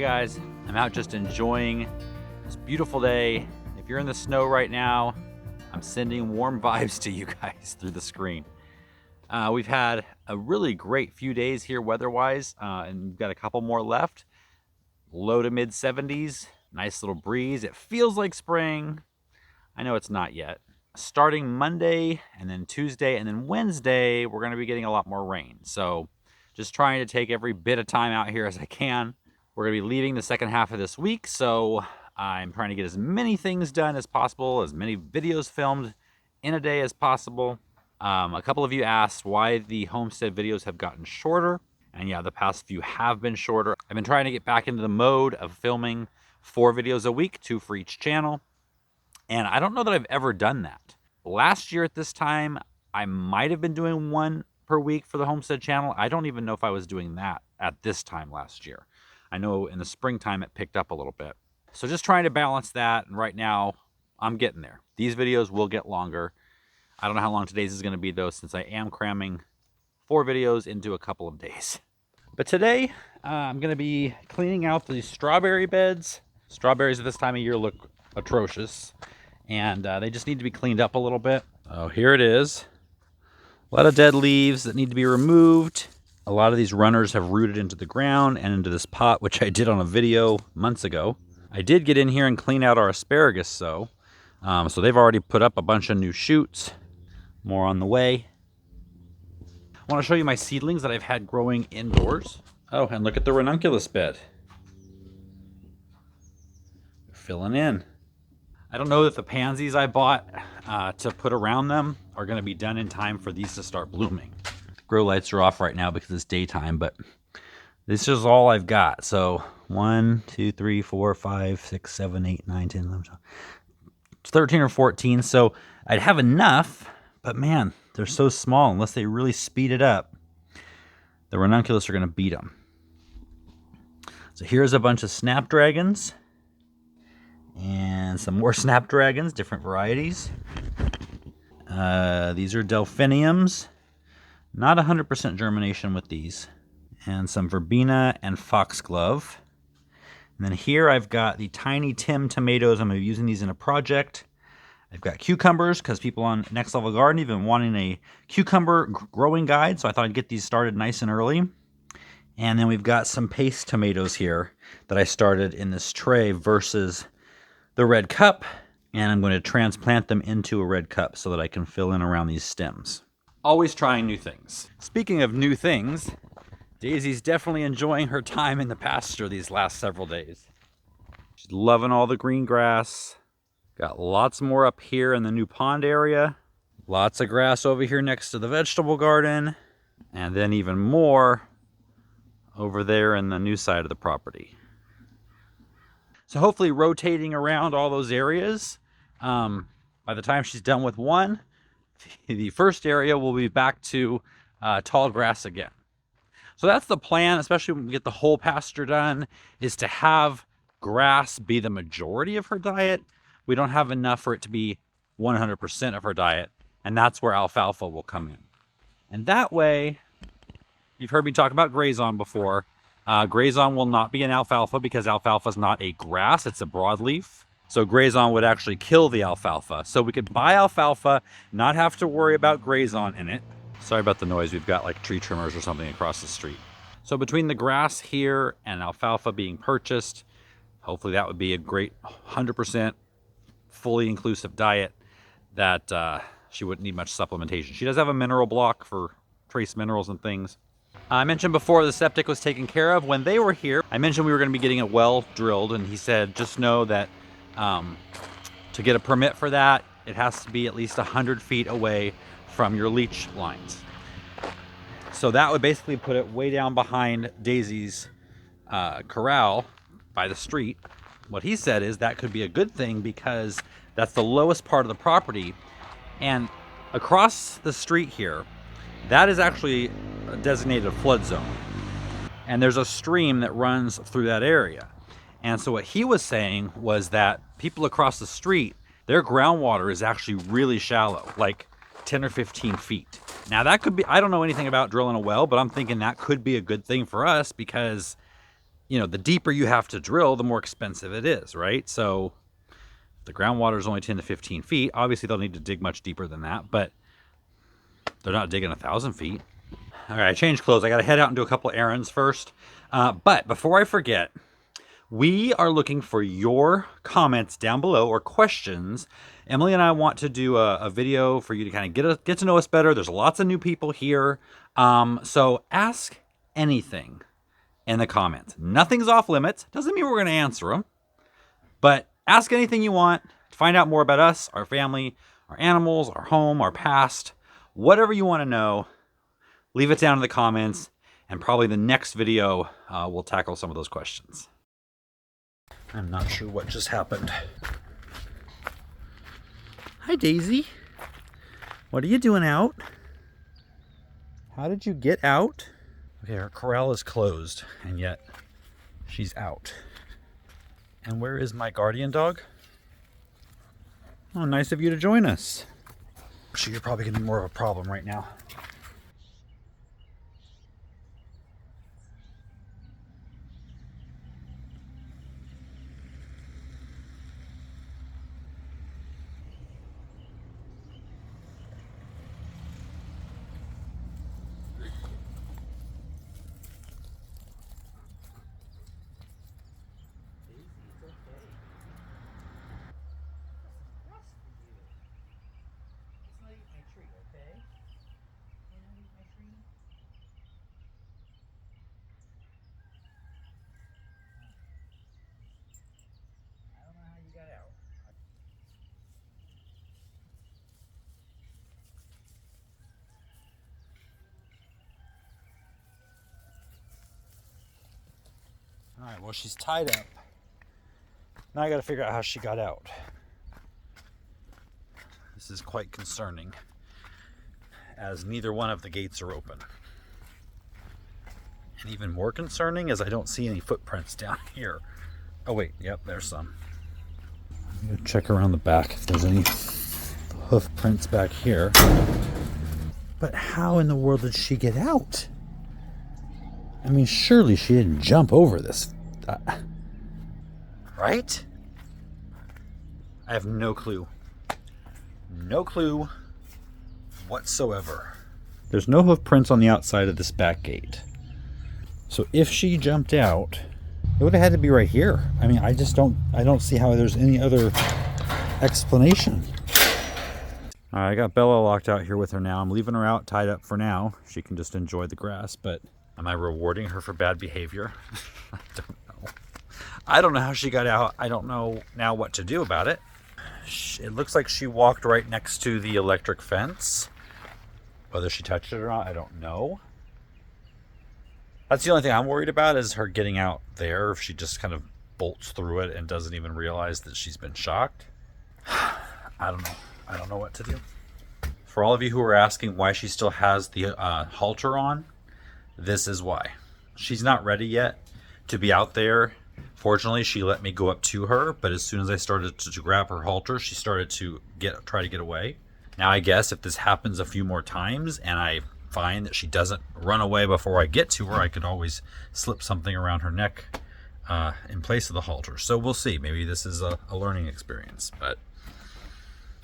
guys, I'm out just enjoying this beautiful day. If you're in the snow right now, I'm sending warm vibes to you guys through the screen. We've had a really great few days here weather-wise, and we've got a couple more left. Low to mid 70s, nice little breeze. It feels like spring. I know it's not yet. Starting Monday and then Tuesday and then Wednesday, we're going to be getting a lot more rain. So just trying to take every bit of time out here as I can. We're going to be leaving the second half of this week, so I'm trying to get as many things done as possible, as many videos filmed in a day as possible. A couple of you asked why the homestead videos have gotten shorter. And yeah, the past few have been shorter. I've been trying to get back into the mode of filming 4 videos a week, 2 for each channel. And I don't know that I've ever done that. Last year at this time, I might have been doing 1 per week for the homestead channel. I don't even know if I was doing that at this time last year. I know in the springtime it picked up a little bit. So just trying to balance that. And right now I'm getting there. These videos will get longer. I don't know how long today's is going to be though, since I am cramming 4 videos into a couple of days. But today I'm going to be cleaning out these strawberry beds. Strawberries at this time of year look atrocious, and they just need to be cleaned up a little bit. Oh, here it is. A lot of dead leaves that need to be removed. A lot of these runners have rooted into the ground and into this pot, which I did on a video months ago. I did get in here and clean out our asparagus, so they've already put up a bunch of new shoots. More on the way. I want to show you my seedlings that I've had growing indoors. Oh, and look at the ranunculus bed. Filling in. I don't know that the pansies I bought to put around them are going to be done in time for these to start blooming. Grow lights are off right now because it's daytime, but this is all I've got. So 1, 2, 3, 4, 5, 6, 7, 8, 9, 10, 11, 12, 13 or 14. So I'd have enough, but man, they're so small. Unless they really speed it up, the ranunculus are going to beat them. So here's a bunch of snapdragons and some more snapdragons, different varieties. These are delphiniums. Not 100% germination with these. And some verbena and foxglove. And then here I've got the tiny Tim tomatoes. I'm going to be using these in a project. I've got cucumbers because people on Next Level Garden have been wanting a cucumber growing guide, so I thought I'd get these started nice and early. And then we've got some paste tomatoes here that I started in this tray versus the red cup, and I'm going to transplant them into a red cup so that I can fill in around these stems. Always trying new things. Speaking of new things, Daisy's definitely enjoying her time in the pasture these last several days. She's loving all the green grass. Got lots more up here in the new pond area. Lots of grass over here next to the vegetable garden. And then even more over there in the new side of the property. So hopefully rotating around all those areas. By the time she's done with one, the first area will be back to tall grass again. So that's the plan, especially when we get the whole pasture done, is to have grass be the majority of her diet. We don't have enough for it to be 100% of her diet, and that's where alfalfa will come in. And that way, you've heard me talk about grazon before. Grazon will not be an alfalfa because alfalfa is not a grass, it's a broadleaf. So grazon would actually kill the alfalfa. So we could buy alfalfa, not have to worry about grazon in it. Sorry about the noise, we've got like tree trimmers or something across the street. So between the grass here and alfalfa being purchased, hopefully that would be a great 100% fully inclusive diet that she wouldn't need much supplementation. She does have a mineral block for trace minerals and things. I mentioned before the septic was taken care of. When they were here, I mentioned we were going to be getting a well drilled, and he said, just know that to get a permit for that, it has to be at least 100 feet away from your leach lines. So that would basically put it way down behind Daisy's corral by the street. What he said is that could be a good thing because that's the lowest part of the property. And across the street here, that is actually a designated flood zone. And there's a stream that runs through that area. And so what he was saying was that people across the street, their groundwater is actually really shallow, like 10 or 15 feet. Now that could be, I don't know anything about drilling a well, but I'm thinking that could be a good thing for us because, you know, the deeper you have to drill, the more expensive it is, right? So the groundwater is only 10 to 15 feet. Obviously, they'll need to dig much deeper than that, but they're not digging 1,000 feet. All right, I changed clothes. I got to head out and do a couple errands first. But before I forget, we are looking for your comments down below or questions. Emily and I want to do a video for you to kind of get to know us better. There's lots of new people here. So ask anything in the comments. Nothing's off limits. Doesn't mean we're going to answer them. But ask anything you want to find out more about us, our family, our animals, our home, our past. Whatever you want to know, leave it down in the comments. And probably the next video, we'll tackle some of those questions. I'm not sure what just happened. Hi, Daisy. What are you doing out? How did you get out? Okay, her corral is closed, and yet she's out. And where is my guardian dog? Oh, nice of you to join us. So you're probably going to be more of a problem right now. All right, well, she's tied up. Now I got to figure out how she got out. This is quite concerning, as neither one of the gates are open. And even more concerning is I don't see any footprints down here. Oh wait, yep, there's some. I'm gonna check around the back if there's any hoof prints back here. But how in the world did she get out? I mean, surely she didn't jump over this. Right? I have no clue. No clue whatsoever. There's no hoof prints on the outside of this back gate. So if she jumped out, it would have had to be right here. I mean, I don't see how there's any other explanation. All right, I got Bella locked out here with her now. I'm leaving her out, tied up for now. She can just enjoy the grass, but am I rewarding her for bad behavior? I don't know. I don't know how she got out. I don't know now what to do about it. It looks like she walked right next to the electric fence. Whether she touched it or not, I don't know. That's the only thing I'm worried about is her getting out there. If she just kind of bolts through it and doesn't even realize that she's been shocked. I don't know. I don't know what to do. For all of you who are asking why she still has the halter on, this is why. She's not ready yet to be out there. Fortunately, she let me go up to her, but as soon as I started to grab her halter, she started to try to get away. Now, I guess if this happens a few more times and I find that she doesn't run away before I get to her, I could always slip something around her neck in place of the halter. So we'll see. Maybe this is a learning experience, but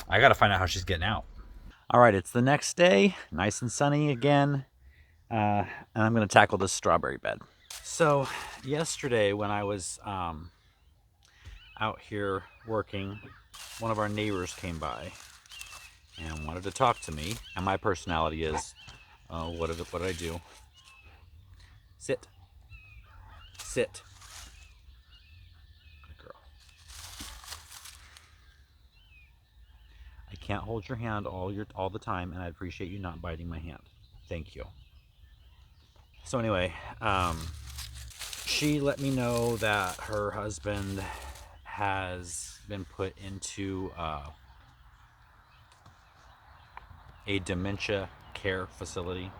I got to find out how she's getting out. All right, it's the next day, nice and sunny again, and I'm going to tackle this strawberry bed. So yesterday when I was out here working, one of our neighbors came by and wanted to talk to me, and my personality is, what did I do? Sit. Sit. Good girl. I can't hold your hand all the time, and I appreciate you not biting my hand. Thank you. So anyway, she let me know that her husband has been put into a dementia care facility.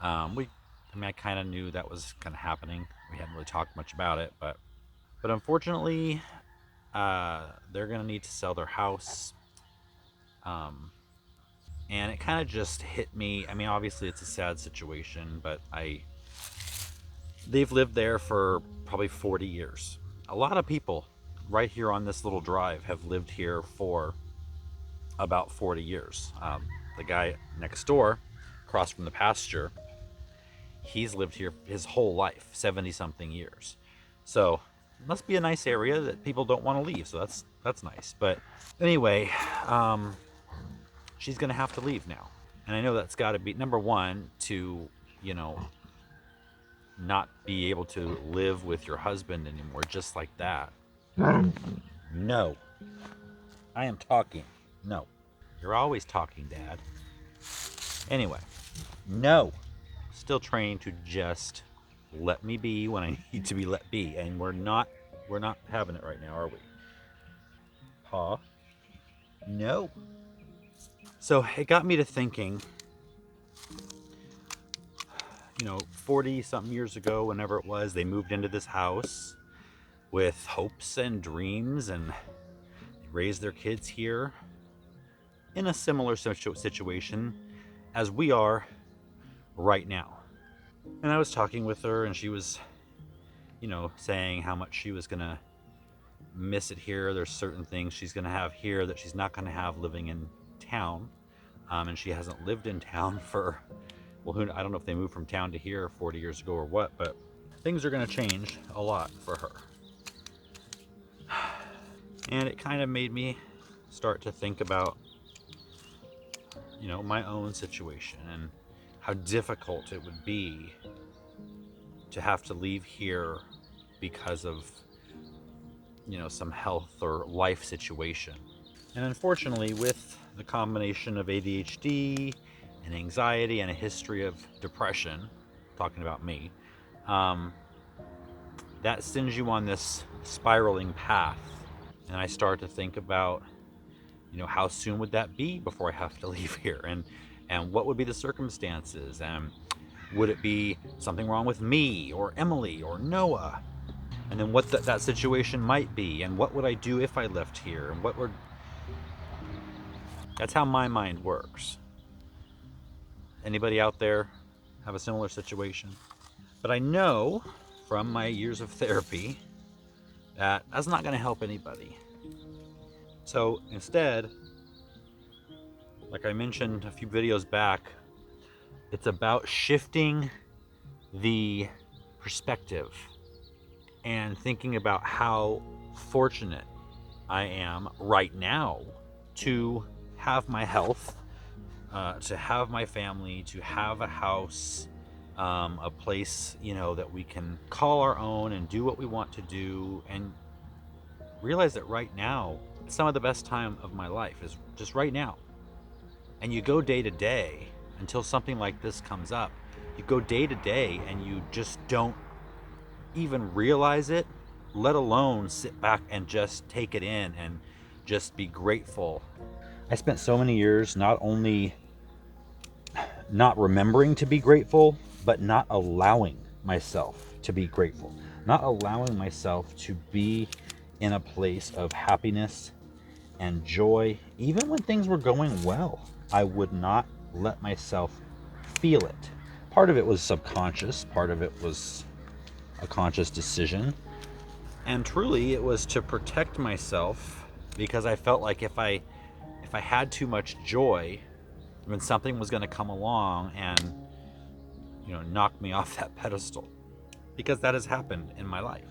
I kind of knew that was kind of happening. We hadn't really talked much about it, but unfortunately, they're gonna need to sell their house. And it kind of just hit me. I mean, obviously it's a sad situation, but They've lived there for probably 40 years. A lot of people right here on this little drive have lived here for about 40 years. The guy next door, across from the pasture, he's lived here his whole life, 70 something years. So it must be a nice area that people don't want to leave. So that's nice. But anyway, she's gonna have to leave now, and I know that's got to be number one to, you know, not be able to live with your husband anymore just like that. No, I am talking. No, you're always talking, Dad. Anyway, no, still trying to just let me be when I need to be let be, and we're not having it right now, are we? Pa, no. So it got me to thinking, 40 something years ago, whenever it was, they moved into this house with hopes and dreams, and they raised their kids here in a similar situation as we are right now. And I was talking with her, and she was, saying how much she was going to miss it here. There's certain things she's going to have here that she's not going to have living in town. And she hasn't lived in town for, well, I don't know if they moved from town to here 40 years ago or what, but things are going to change a lot for her. And it kind of made me start to think about, my own situation and how difficult it would be to have to leave here because of, some health or life situation. And unfortunately, with the combination of ADHD and anxiety and a history of depression, talking about me, that sends you on this spiraling path. And I start to think about, how soon would that be before I have to leave here, and what would be the circumstances, and would it be something wrong with me or Emilie or Noah, and then what that situation might be, and what would I do if I left here, and that's how my mind works. Anybody out there have a similar situation? But I know from my years of therapy that that's not going to help anybody. So instead, like I mentioned a few videos back, it's about shifting the perspective and thinking about how fortunate I am right now to have my health, to have my family, to have a house, a place, that we can call our own and do what we want to do, and realize that right now, some of the best time of my life is just right now. And you go day to day until something like this comes up. You go day to day and you just don't even realize it, let alone sit back and just take it in and just be grateful. I spent so many years not only not remembering to be grateful, but not allowing myself to be grateful, not allowing myself to be in a place of happiness and joy. Even when things were going well, I would not let myself feel it. Part of it was subconscious, part of it was a conscious decision. And truly, it was to protect myself, because I felt like if I had too much joy, when something was going to come along and knock me off that pedestal, because that has happened in my life.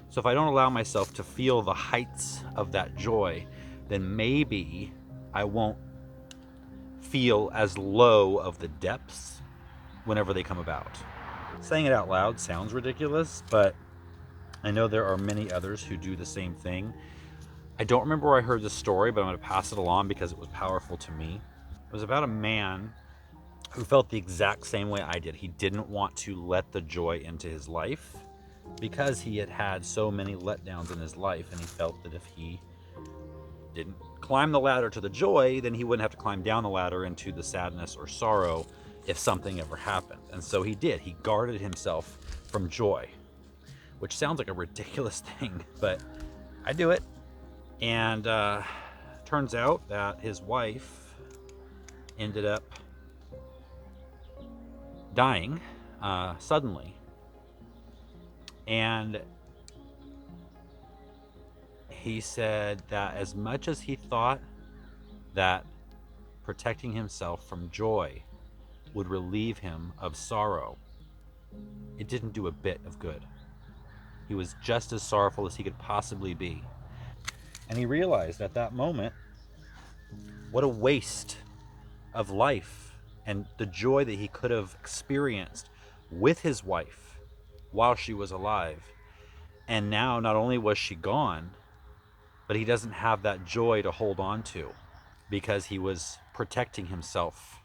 So if I don't allow myself to feel the heights of that joy, then maybe I won't feel as low of the depths whenever they come about. Saying it out loud sounds ridiculous, but I know there are many others who do the same thing. I don't remember where I heard this story, but I'm going to pass it along because it was powerful to me. It was about a man who felt the exact same way I did. He didn't want to let the joy into his life because he had had so many letdowns in his life, and he felt that if he didn't climb the ladder to the joy, then he wouldn't have to climb down the ladder into the sadness or sorrow if something ever happened. And so he did. He guarded himself from joy, which sounds like a ridiculous thing, but I do it. And turns out that his wife ended up dying suddenly. And he said that as much as he thought that protecting himself from joy would relieve him of sorrow, it didn't do a bit of good. He was just as sorrowful as he could possibly be. And he realized at that moment what a waste of life and the joy that he could have experienced with his wife while she was alive. And now not only was she gone, but he doesn't have that joy to hold on to because he was protecting himself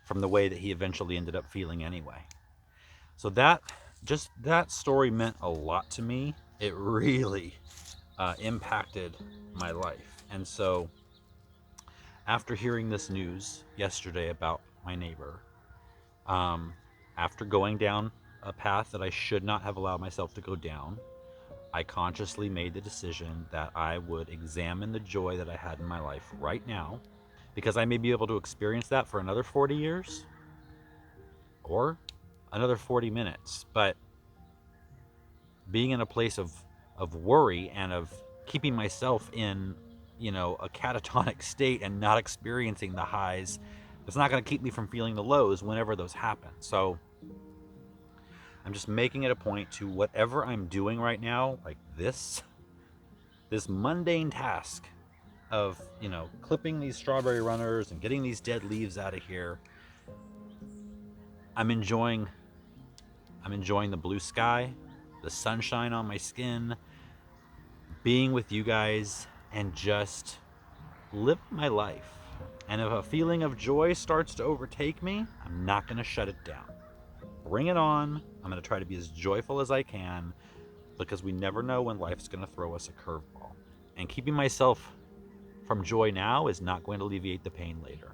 from the way that he eventually ended up feeling anyway. So that story meant a lot to me. It really impacted my life. And so after hearing this news yesterday about my neighbor, after going down a path that I should not have allowed myself to go down, I consciously made the decision that I would examine the joy that I had in my life right now, because I may be able to experience that for another 40 years or another 40 minutes. But being in a place of worry and of keeping myself in, a catatonic state and not experiencing the highs, it's not going to keep me from feeling the lows whenever those happen. So I'm just making it a point to, whatever I'm doing right now, like this mundane task of, clipping these strawberry runners and getting these dead leaves out of here, I'm enjoying the blue sky, the sunshine on my skin, being with you guys, and just living my life. And if a feeling of joy starts to overtake me, I'm not going to shut it down. Bring it on. I'm going to try to be as joyful as I can, because we never know when life's going to throw us a curveball. And keeping myself from joy now is not going to alleviate the pain later.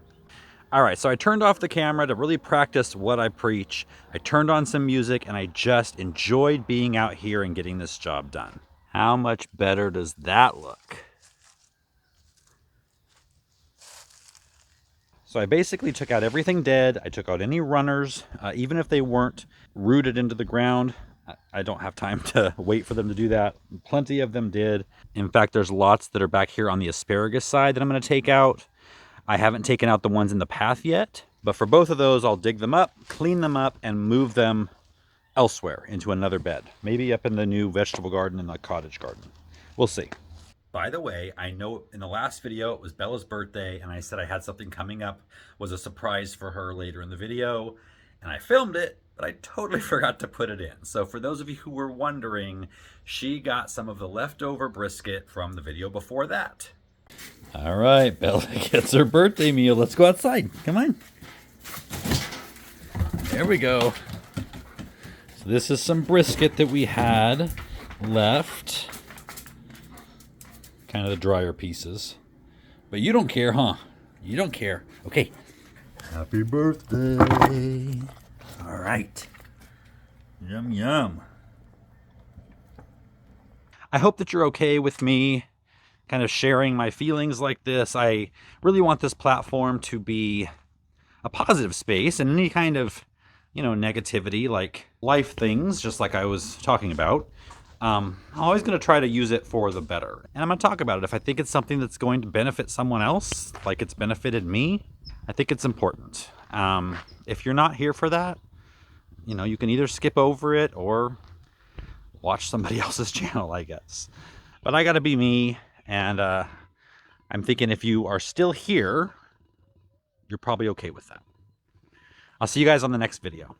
All right, so I turned off the camera to really practice what I preach. I turned on some music, and I just enjoyed being out here and getting this job done. How much better does that look? So I basically took out everything dead. I took out any runners, even if they weren't rooted into the ground. I don't have time to wait for them to do that. Plenty of them did. In fact, there's lots that are back here on the asparagus side that I'm going to take out. I haven't taken out the ones in the path yet, but for both of those, I'll dig them up, clean them up, and move them elsewhere into another bed. Maybe up in the new vegetable garden and the cottage garden. We'll see. By the way, I know in the last video it was Bella's birthday, and I said I had something coming up, was a surprise for her later in the video, and I filmed it, but I totally forgot to put it in. So for those of you who were wondering, she got some of the leftover brisket from the video before that. All right, Bella gets her birthday meal. Let's go outside. Come on. There we go. So this is some brisket that we had left. Kind of the drier pieces. But you don't care, huh? You don't care. Okay. Happy birthday. All right. Yum, yum. I hope that you're okay with me kind of sharing my feelings like this. I really want this platform to be a positive space, and any kind of, negativity, like life things, just like I was talking about, I'm always going to try to use it for the better. And I'm going to talk about it. If I think it's something that's going to benefit someone else, like it's benefited me, I think it's important. If you're not here for that, you can either skip over it or watch somebody else's channel, I guess. But I got to be me. And I'm thinking if you are still here, you're probably okay with that. I'll see you guys on the next video.